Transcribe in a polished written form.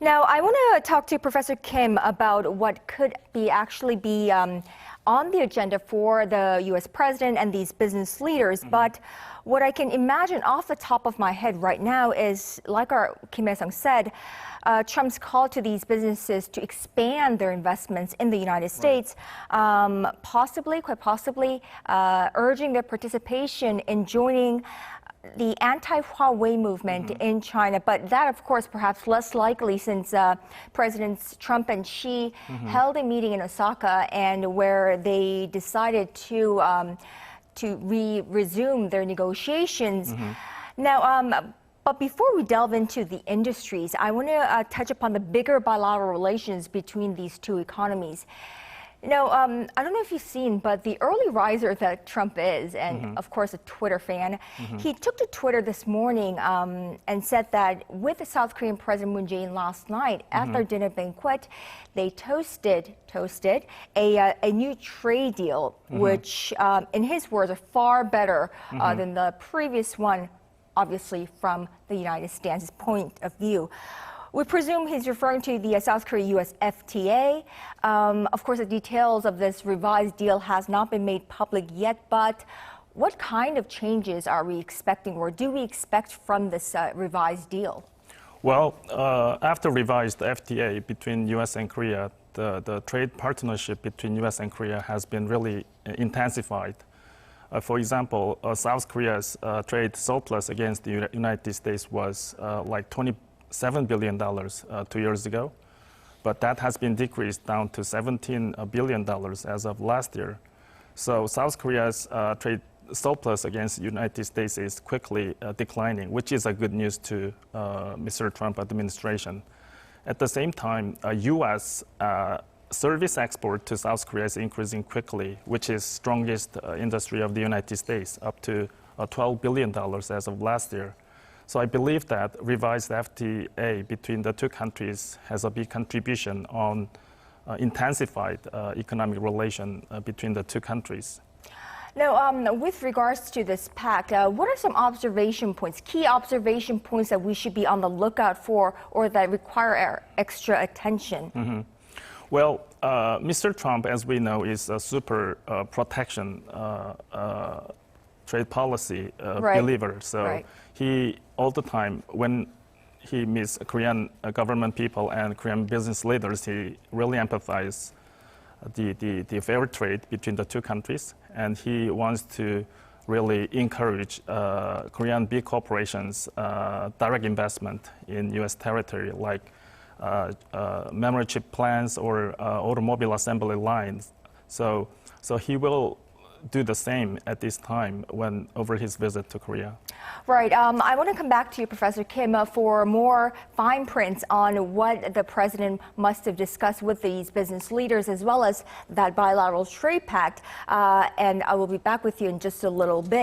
Now, I want to talk to Professor Kim about what could actually be on the agenda for the U.S. president and these business leaders. But what I can imagine off the top of my head right now is, like our Kim Hae-sung said, Trump's call to these businesses to expand their investments in the United States, quite possibly, urging their participation in joining the anti-Huawei movement in China. But that, of course, perhaps less likely since Presidents Trump and Xi held a meeting in Osaka and where they decided to resume their negotiations. Now, but before we delve into the industries, I want to touch upon the bigger bilateral relations between these two economies. No, I don't know if you've seen, but the early riser that Trump is, and of course a Twitter fan, he took to Twitter this morning and said that with the South Korean President Moon Jae-in last night at their dinner banquet, they toasted a new trade deal, which in his words are far better than the previous one, obviously from the United States' point of view. We presume he's referring to the South Korea-U.S. FTA. Of course, the details of this revised deal has not been made public yet, but what kind of changes are we expecting, or do we expect from this revised deal? Well, after revised FTA between U.S. and Korea, the trade partnership between U.S. and Korea has been really intensified. For example, South Korea's trade surplus against the United States was like $27 billion 2 years ago, but that has been decreased down to $17 billion as of last year. So South Korea's trade surplus against the United States is quickly declining, which is a good news to Mr. Trump administration. At the same time, U.S. service export to South Korea is increasing quickly, which is strongest industry of the United States, up to $12 billion as of last year. So I believe that revised FTA between the two countries has a big contribution on intensified economic relation between the two countries. Now, with regards to this pact, what are some observation points, key observation points that we should be on the lookout for or that require extra attention? Well, Mr. Trump, as we know, is a super protection trade policy believer. So he, all the time, when he meets Korean government people and Korean business leaders, he really emphasizes the fair trade between the two countries. And he wants to really encourage Korean big corporations' direct investment in U.S. territory, like memory chip plants or automobile assembly lines. So he will do the same at this time when over his visit to Korea. Right. I want to come back to you, Professor Kim, for more fine prints on what the president must have discussed with these business leaders, as well as that bilateral trade pact. And I will be back with you in just a little bit.